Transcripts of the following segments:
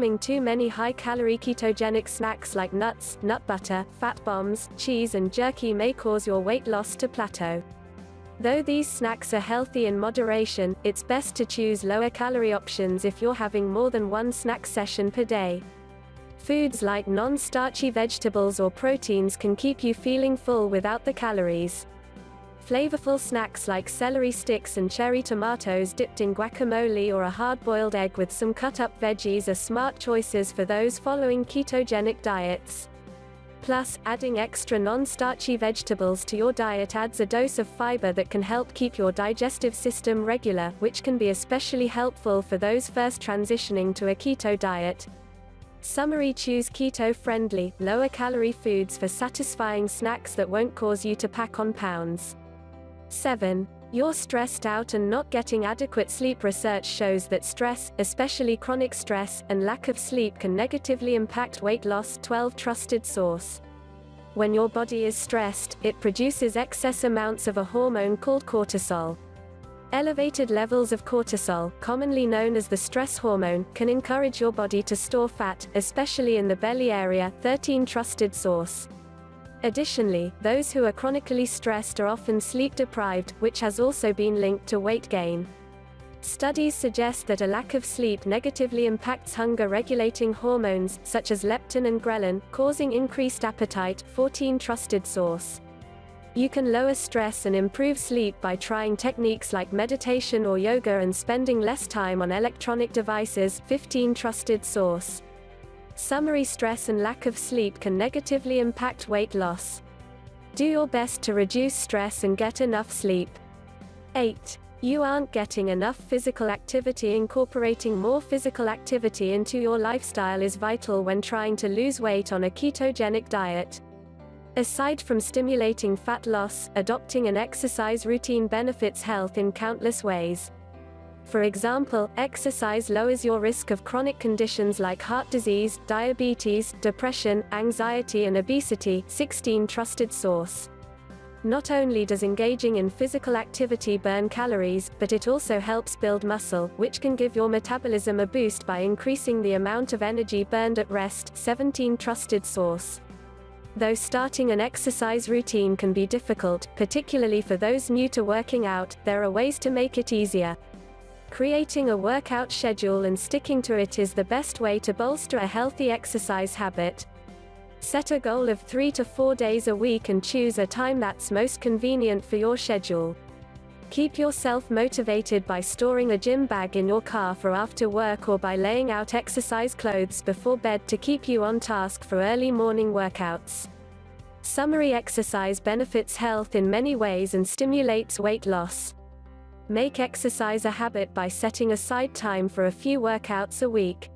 consuming too many high-calorie ketogenic snacks like nuts, nut butter, fat bombs, cheese and jerky may cause your weight loss to plateau. Though these snacks are healthy in moderation, it's best to choose lower-calorie options if you're having more than one snack session per day. Foods like non-starchy vegetables or proteins can keep you feeling full without the calories. Flavorful snacks like celery sticks and cherry tomatoes dipped in guacamole or a hard-boiled egg with some cut-up veggies are smart choices for those following ketogenic diets. Plus, adding extra non-starchy vegetables to your diet adds a dose of fiber that can help keep your digestive system regular, which can be especially helpful for those first transitioning to a keto diet. Summary: choose keto-friendly, lower-calorie foods for satisfying snacks that won't cause you to pack on pounds. 7. You're stressed out and not getting adequate sleep. Research shows that stress, especially chronic stress, and lack of sleep can negatively impact weight loss. 12. Trusted source. When your body is stressed, it produces excess amounts of a hormone called cortisol. Elevated levels of cortisol, commonly known as the stress hormone, can encourage your body to store fat, especially in the belly area. 13. Trusted source. Additionally, those who are chronically stressed are often sleep-deprived, which has also been linked to weight gain. Studies suggest that a lack of sleep negatively impacts hunger-regulating hormones, such as leptin and ghrelin, causing increased appetite. 14. Trusted source. You can lower stress and improve sleep by trying techniques like meditation or yoga and spending less time on electronic devices. 15. Trusted source. Summary: stress and lack of sleep can negatively impact weight loss. Do your best to reduce stress and get enough sleep. 8. You aren't getting enough physical activity. Incorporating more physical activity into your lifestyle is vital when trying to lose weight on a ketogenic diet. Aside from stimulating fat loss, adopting an exercise routine benefits health in countless ways. For example, exercise lowers your risk of chronic conditions like heart disease, diabetes, depression, anxiety and obesity. 16. Trusted source. Not only does engaging in physical activity burn calories, but it also helps build muscle, which can give your metabolism a boost by increasing the amount of energy burned at rest. 17. Trusted source. Though starting an exercise routine can be difficult, particularly for those new to working out, there are ways to make it easier. Creating a workout schedule and sticking to it is the best way to bolster a healthy exercise habit. Set a goal of 3 to 4 days a week and choose a time that's most convenient for your schedule. Keep yourself motivated by storing a gym bag in your car for after work or by laying out exercise clothes before bed to keep you on task for early morning workouts. Summary: exercise benefits health in many ways and stimulates weight loss. Make exercise a habit by setting aside time for a few workouts a week.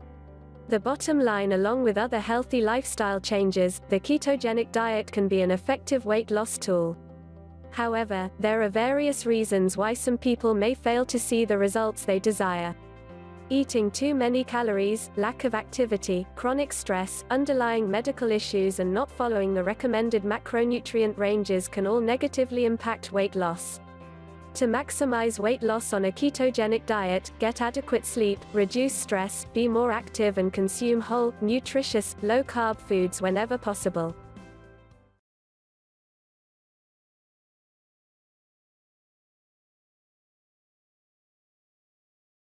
The bottom line: along with other healthy lifestyle changes, the ketogenic diet can be an effective weight loss tool. However, there are various reasons why some people may fail to see the results they desire. Eating too many calories, lack of activity, chronic stress, underlying medical issues and not following the recommended macronutrient ranges can all negatively impact weight loss. To maximize weight loss on a ketogenic diet, get adequate sleep, reduce stress, be more active and consume whole, nutritious, low-carb foods whenever possible.